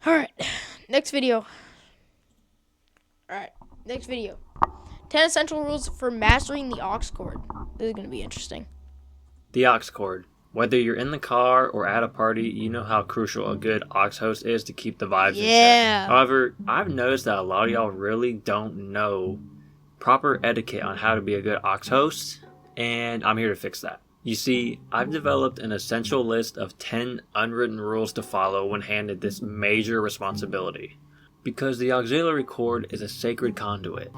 Alright, next video. 10 essential rules for mastering the aux chord. This is going to be interesting. The aux chord. Whether you're in the car or at a party, you know how crucial a good aux host is to keep the vibes in check. However, I've noticed that a lot of y'all really don't know proper etiquette on how to be a good aux host, and I'm here to fix that. You see, I've developed an essential list of 10 unwritten rules to follow when handed this major responsibility. Because the auxiliary cord is a sacred conduit,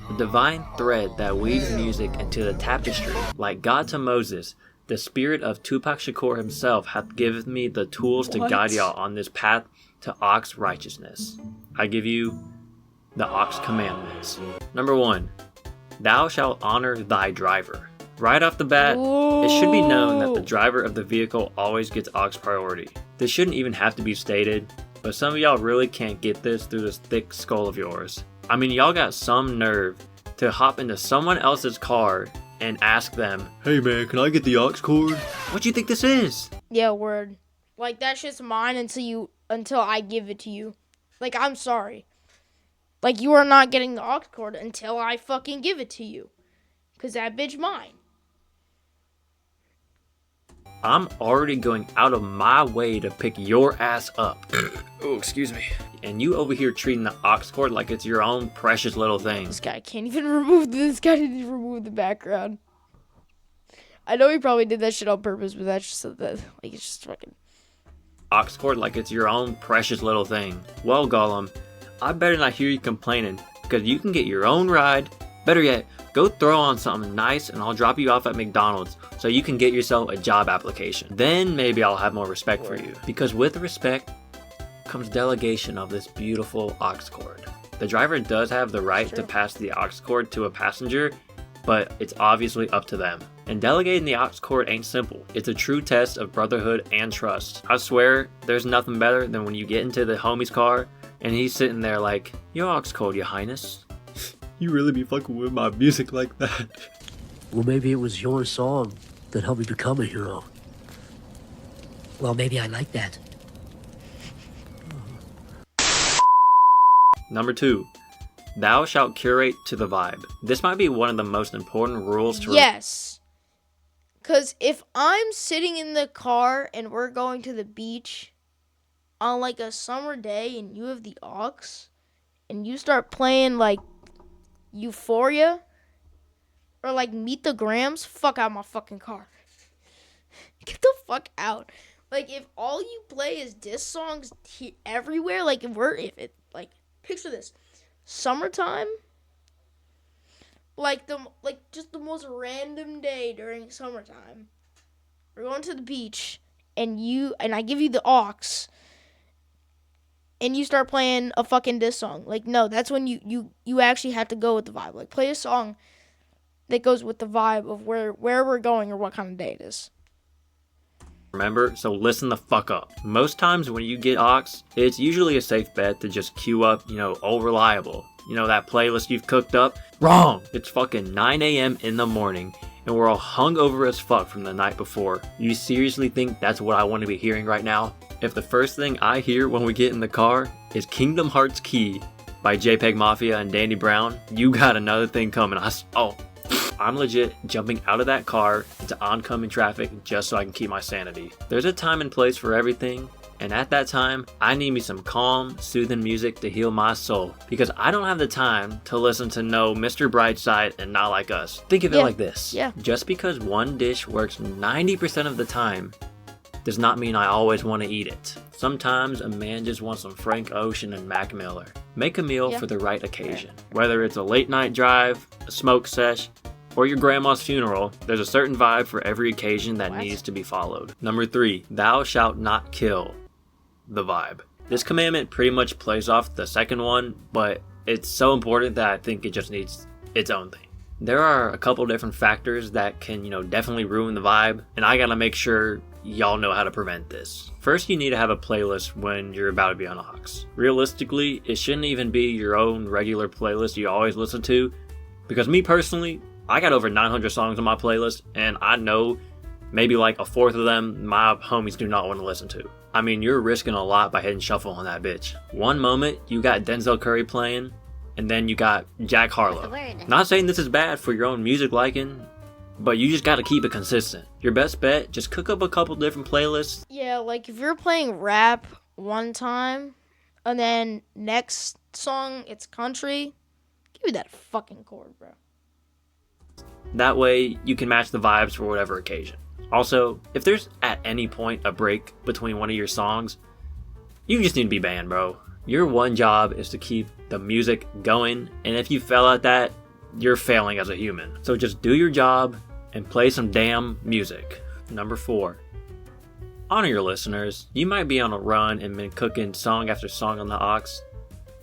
a divine thread that weaves music into the tapestry. Like God to Moses, the spirit of Tupac Shakur himself hath given me the tools to guide y'all on this path to aux righteousness. I give you the aux commandments. Number 1, thou shalt honor thy driver. Right off the bat, it should be known that the driver of the vehicle always gets aux priority. This shouldn't even have to be stated, but some of y'all really can't get this through this thick skull of yours. I mean, y'all got some nerve to hop into someone else's car and ask them, "Hey man, can I get the aux cord?" What do you think this is? Yeah, word. Like, that shit's mine until I give it to you. Like, I'm sorry. Like, you are not getting the aux cord until I fucking give it to you. Cause that bitch mine. I'm already going out of my way to pick your ass up. Oh, excuse me. And you over here treating the aux cord like it's your own precious little thing. This guy can't even remove the background. I know he probably did that shit on purpose, but that's just that, like, it's just fucking Aux cord like it's your own precious little thing. Well, Gollum, I better not hear you complaining, because you can get your own ride. Better yet, go throw on something nice and I'll drop you off at McDonald's so you can get yourself a job application. Then maybe I'll have more respect for you. Because with respect comes delegation of this beautiful aux cord. The driver does have the right to pass the aux cord to a passenger, but it's obviously up to them. And delegating the aux cord ain't simple. It's a true test of brotherhood and trust. I swear, there's nothing better than when you get into the homie's car and he's sitting there like, "Your aux cord, your highness." You really be fucking with my music like that? Well, maybe it was your song that helped me become a hero. Well, maybe I like that. Number 2, thou shalt curate to the vibe. This might be one of the most important rules to Yes. Because if I'm sitting in the car and we're going to the beach on like a summer day and you have the aux and you start playing like Euphoria or like Meet the Grams, fuck out my fucking car. Get the fuck out. Like, if all you play is diss songs everywhere, like picture this, summertime, just the most random day during summertime, we're going to the beach and I give you the aux and you start playing a fucking diss song. Like, no, that's when you actually have to go with the vibe. Like, play a song that goes with the vibe of where we're going or what kind of day it is. remember, so listen the fuck up. Most times when you get aux, it's usually a safe bet to just queue up, Old Reliable. That playlist you've cooked up? Wrong! It's fucking 9 a.m. in the morning, and we're all hungover as fuck from the night before. You seriously think that's what I want to be hearing right now? If the first thing I hear when we get in the car is Kingdom Hearts Key by JPEG Mafia and Danny Brown, you got another thing coming. I'm legit jumping out of that car into oncoming traffic just so I can keep my sanity. There's a time and place for everything, and at that time, I need me some calm, soothing music to heal my soul, because I don't have the time to listen to no Mr. Brightside and Not Like Us. Think of it like this. Just because one dish works 90% of the time does not mean I always want to eat it. Sometimes a man just wants some Frank Ocean and Mac Miller. Make a meal for the right occasion. Whether it's a late night drive, a smoke sesh, or your grandma's funeral, there's a certain vibe for every occasion that needs to be followed. Number 3, thou shalt not kill the vibe. This commandment pretty much plays off the second one, but it's so important that I think it just needs its own thing. There are a couple different factors that can, definitely ruin the vibe, and I gotta make sure y'all know how to prevent this. First, you need to have a playlist when you're about to be on aux. Realistically, it shouldn't even be your own regular playlist you always listen to, because me personally, I got over 900 songs on my playlist, and I know maybe like a fourth of them my homies do not want to listen to. I mean, you're risking a lot by hitting shuffle on that bitch. One moment you got Denzel Curry playing, and then you got Jack Harlow. Not saying this is bad for your own music liking, but you just gotta keep it consistent. Your best bet, just cook up a couple different playlists. Yeah, like if you're playing rap one time, and then next song it's country, give me that fucking chord, bro. That way you can match the vibes for whatever occasion. Also, if there's at any point a break between one of your songs, you just need to be banned, bro. Your one job is to keep the music going, and if you fail at that, you're failing as a human. So just do your job and play some damn music. Number 4. Honor your listeners. You might be on a run and been cooking song after song on the aux,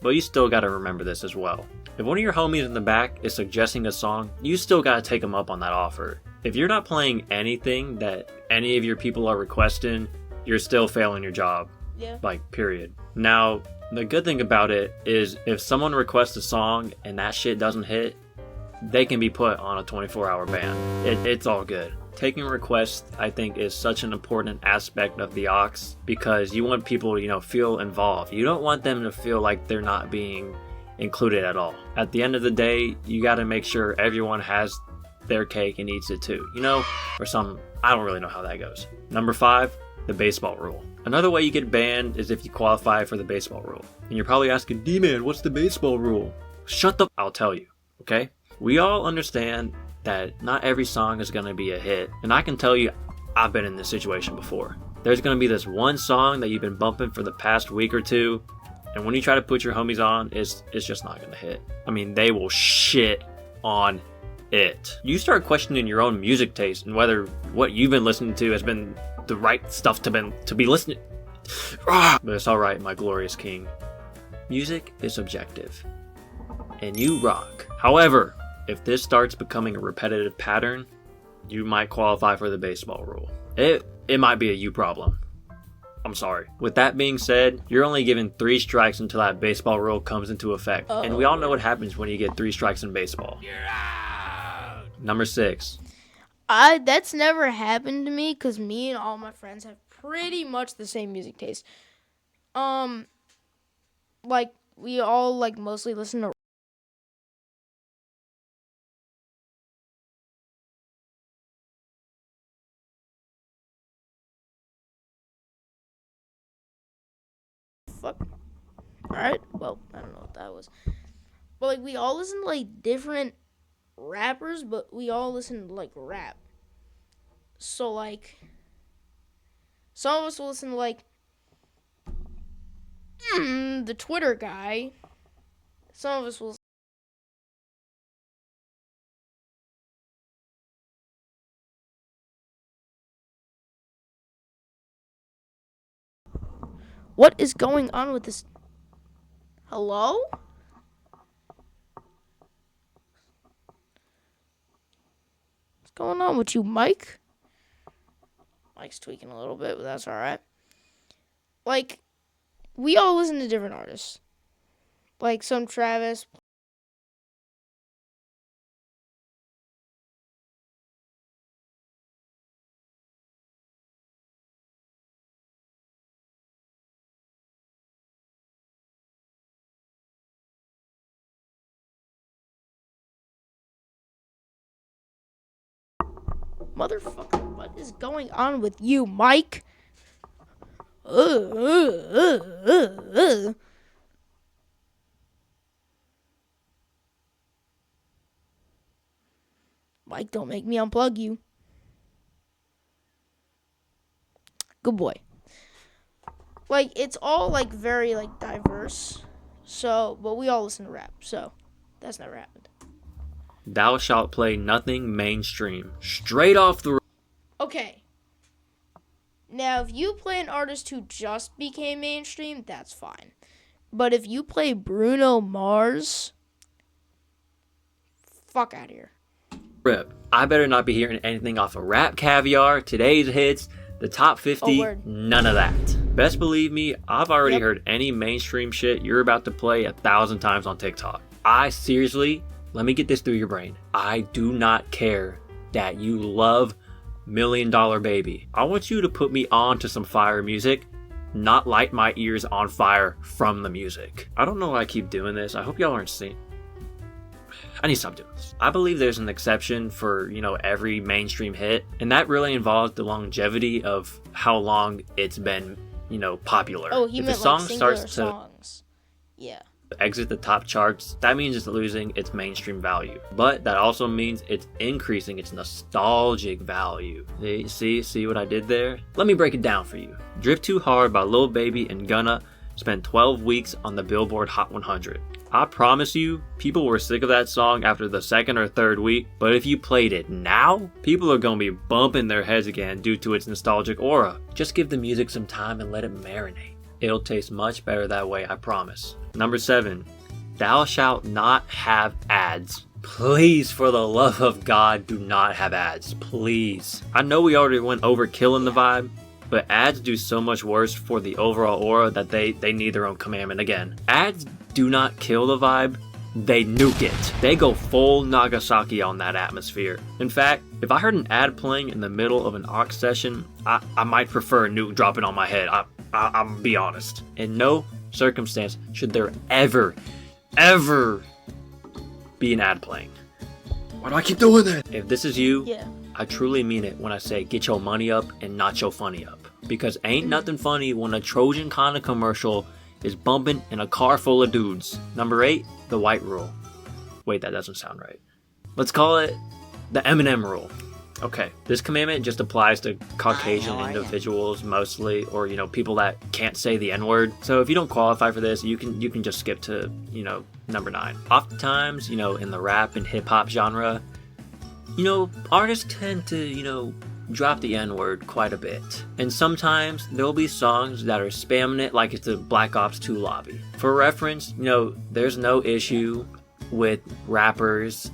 but you still gotta remember this as well. If one of your homies in the back is suggesting a song, you still gotta take them up on that offer. If you're not playing anything that any of your people are requesting, you're still failing your job. Yeah. Like, period. Now, the good thing about it is if someone requests a song and that shit doesn't hit, they can be put on a 24-hour ban. It's all good. Taking requests, I think, is such an important aspect of the aux because you want people to, feel involved. You don't want them to feel like they're not being included at all. At the end of the day, you got to make sure everyone has their cake and eats it too, or some, I don't really know how that goes. Number 5, the baseball rule. Another way you get banned is if you qualify for the baseball rule. And you're probably asking, D-Man, what's the baseball rule? Shut the I'll tell you, okay? We all understand that not every song is going to be a hit. And I can tell you, I've been in this situation before. There's going to be this one song that you've been bumping for the past week or two, and when you try to put your homies on, it's just not going to hit. I mean, they will shit on it. You start questioning your own music taste and whether what you've been listening to has been the right stuff to be listening. But it's all right, my glorious king. Music is subjective, and you rock. However, if this starts becoming a repetitive pattern, you might qualify for the baseball rule. It might be a you problem. I'm sorry. With that being said, you're only given 3 strikes until that baseball rule comes into effect. And we all know what happens when you get 3 strikes in baseball. You're out. Number 6. That's never happened to me because me and all my friends have pretty much the same music taste. Like we all mostly listen to. Fuck. Alright, well, I don't know what that was. But we all listen to different rappers, but we all listen to rap. So some of us will listen to the Twitter guy. Some of us will. What is going on with this? Hello? What's going on with you, Mike? Mike's tweaking a little bit, but that's alright. We all listen to different artists. Some Travis. Motherfucker, what is going on with you, Mike? Mike, don't make me unplug you. Good boy. It's all very diverse. So, but we all listen to rap. So, that's never happened. Thou shalt play nothing mainstream. Straight off the... Okay. Now, if you play an artist who just became mainstream, that's fine. But if you play Bruno Mars, fuck out of here. Rip. I better not be hearing anything off of Rap Caviar, Today's Hits, the Top 50, none of that. Best believe me, I've already heard any mainstream shit you're about to play 1,000 times on TikTok. I seriously, let me get this through your brain. I do not care that you love $1 Million Baby. I want you to put me on to some fire music, not light my ears on fire from the music. I don't know why I keep doing this. I hope y'all aren't seeing. I need to stop doing this. I believe there's an exception for, every mainstream hit, and that really involves the longevity of how long it's been, popular. Oh, he if meant the song like singular starts songs. Yeah. to exit the top charts, that means it's losing its mainstream value. But that also means it's increasing its nostalgic value. See what I did there? Let me break it down for you. Drift Too Hard by Lil Baby and Gunna spent 12 weeks on the Billboard Hot 100. I promise you, people were sick of that song after the second or third week, but if you played it now, people are gonna be bumping their heads again due to its nostalgic aura. Just give the music some time and let it marinate. It'll taste much better that way, I promise. Number 7, thou shalt not have ads. Please, for the love of God, do not have ads. Please. I know we already went over killing the vibe, but ads do so much worse for the overall aura that they need their own commandment again. Ads do not kill the vibe, they nuke it. They go full Nagasaki on that atmosphere. In fact, if I heard an ad playing in the middle of an aux session, I might prefer a nuke dropping on my head. I'm be honest. In no circumstance should there ever be an ad playing. Why do I keep doing that? If this is you, Yeah. I truly mean it when I say get your money up and not your funny up. Because ain't nothing funny when a Trojan kind of commercial is bumping in a car full of dudes. Number 8, the white rule. Wait, that doesn't sound right. Let's call it the Eminem rule. Okay, this commandment just applies to Caucasian individuals mostly, or people that can't say the N-word. So if you don't qualify for this, you can just skip to number 9. Oftentimes, in the rap and hip hop genre, artists tend to drop the N-word quite a bit. And sometimes there'll be songs that are spamming it like it's a Black Ops 2 lobby. For reference, there's no issue with rappers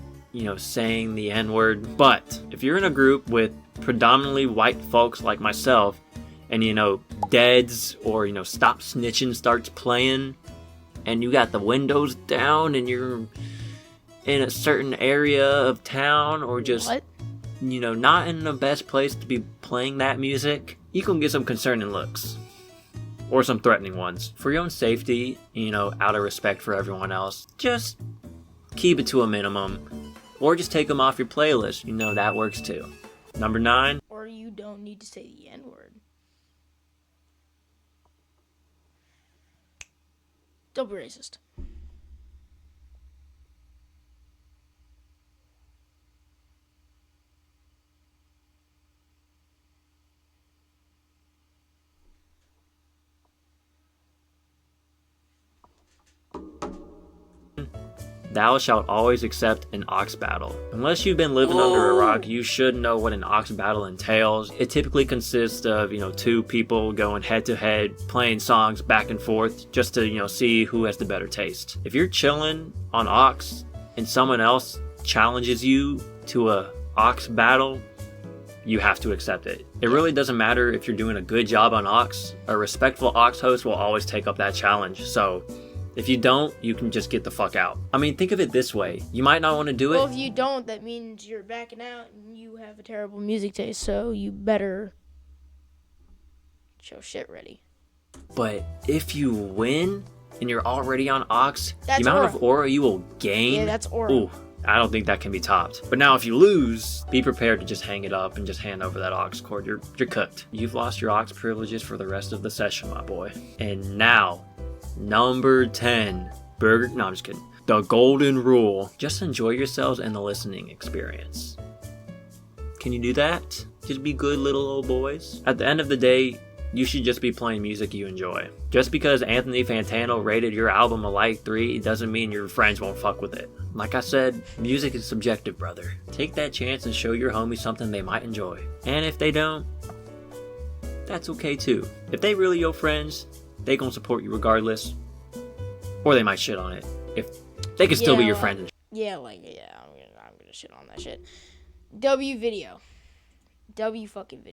saying the N-word, but if you're in a group with predominantly white folks like myself, and Deads or Stop Snitching starts playing, and you got the windows down, and you're in a certain area of town, or just What? not in the best place to be playing that music, you can get some concerning looks. Or some threatening ones. For your own safety, out of respect for everyone else, just keep it to a minimum. Or just take them off your playlist. That works too. Number 9. Or you don't need to say the N-word. Don't be racist. Thou shalt always accept an aux battle. Unless you've been living under a rock, you should know what an aux battle entails. It typically consists of, 2 people going head to head, playing songs back and forth, just to, see who has the better taste. If you're chilling on aux and someone else challenges you to a aux battle, you have to accept it. It really doesn't matter if you're doing a good job on aux. A respectful aux host will always take up that challenge. So if you don't, you can just get the fuck out. I mean, think of it this way. You might not want to do it. Well, if you don't, that means you're backing out and you have a terrible music taste, so you better show shit ready. But if you win and you're already on aux, the That's amount aura. of aura you will gain. Yeah, that's aura. Ooh, I don't think that can be topped. But now if you lose, be prepared to just hang it up and just hand over that aux cord. You're cooked. You've lost your aux privileges for the rest of the session, my boy. And now, number 10. No, I'm just kidding. The golden rule. Just enjoy yourselves and the listening experience. Can you do that? Just be good little old boys. At the end of the day, you should just be playing music you enjoy. Just because Anthony Fantano rated your album a light 3 doesn't mean your friends won't fuck with it. Like I said, music is subjective, brother. Take that chance and show your homies something they might enjoy. And if they don't, that's okay too. If they really your friends, they gonna support you regardless. Or they might shit on it. If they can still be your friend. Yeah, I'm gonna shit on that shit. W video. W fucking video.